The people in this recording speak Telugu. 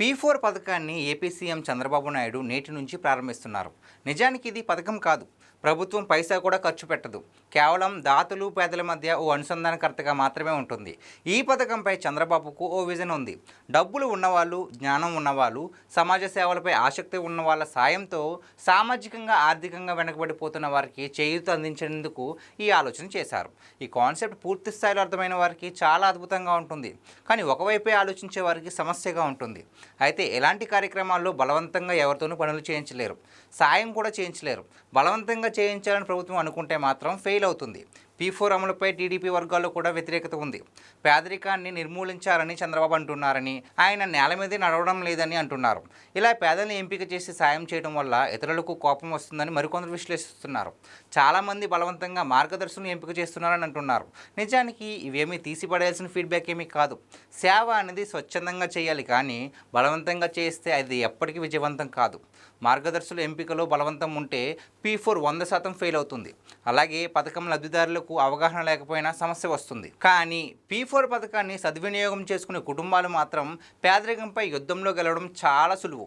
P4 పథకాన్ని ఏపీ సీఎం చంద్రబాబు నాయుడు నేటి నుంచి ప్రారంభిస్తున్నారు. నిజానికి ఇది పథకం కాదు. ప్రభుత్వం పైసా కూడా ఖర్చు పెట్టదు. కేవలం దాతలు పేదల మధ్య ఓ అనుసంధానకర్తగా మాత్రమే ఉంటుంది. ఈ పథకంపై చంద్రబాబుకు ఓ విజన్ ఉంది. డబ్బులు ఉన్నవాళ్ళు, జ్ఞానం ఉన్నవాళ్ళు, సమాజ సేవలపై ఆసక్తి ఉన్న వాళ్ళ సాయంతో సామాజికంగా ఆర్థికంగా వెనకబడిపోతున్న వారికి చేయూత అందించేందుకు ఈ ఆలోచన చేశారు. ఈ కాన్సెప్ట్ పూర్తి స్థాయిలో అర్థమైన వారికి చాలా అద్భుతంగా ఉంటుంది. కానీ ఒకవైపే ఆలోచించే వారికి సమస్యగా ఉంటుంది. అయితే ఎలాంటి కార్యక్రమాల్లో బలవంతంగా ఎవరితోనూ పనులు చేయించలేరు, సాయం కూడా చేయించలేరు. బలవంతంగా చేయించాలని ప్రభుత్వం అనుకుంటే మాత్రం ఫెయిల్ అవుతుంది. P4 అమలుపై టీడీపీ వర్గాల్లో కూడా వ్యతిరేకత ఉంది. పేదరికాన్ని నిర్మూలించాలని చంద్రబాబు అంటున్నారని, ఆయన నేల మీదే నడవడం లేదని అంటున్నారు. ఇలా పేదల్ని ఎంపిక చేసి సాయం చేయడం వల్ల ఇతరులకు కోపం వస్తుందని మరికొందరు విశ్లేషిస్తున్నారు. చాలామంది బలవంతంగా మార్గదర్శులను ఎంపిక చేస్తున్నారని అంటున్నారు. నిజానికి ఇవేమీ తీసిపడేయాల్సిన ఫీడ్బ్యాక్ ఏమీ కాదు. సేవ అనేది స్వచ్ఛందంగా చేయాలి, కానీ బలవంతంగా చేస్తే అది ఎప్పటికీ విజయవంతం కాదు. మార్గదర్శుల ఎంపికలో బలవంతం ఉంటే P4 100% ఫెయిల్ అవుతుంది. అలాగే పథకం లబ్ధిదారులకు అవగాహన లేకపోయినా సమస్య వస్తుంది. కానీ P4 పథకాన్ని సద్వినియోగం చేసుకునే కుటుంబాలు మాత్రం పేదరికంపై యుద్ధంలో గెలవడం చాలా సులువు.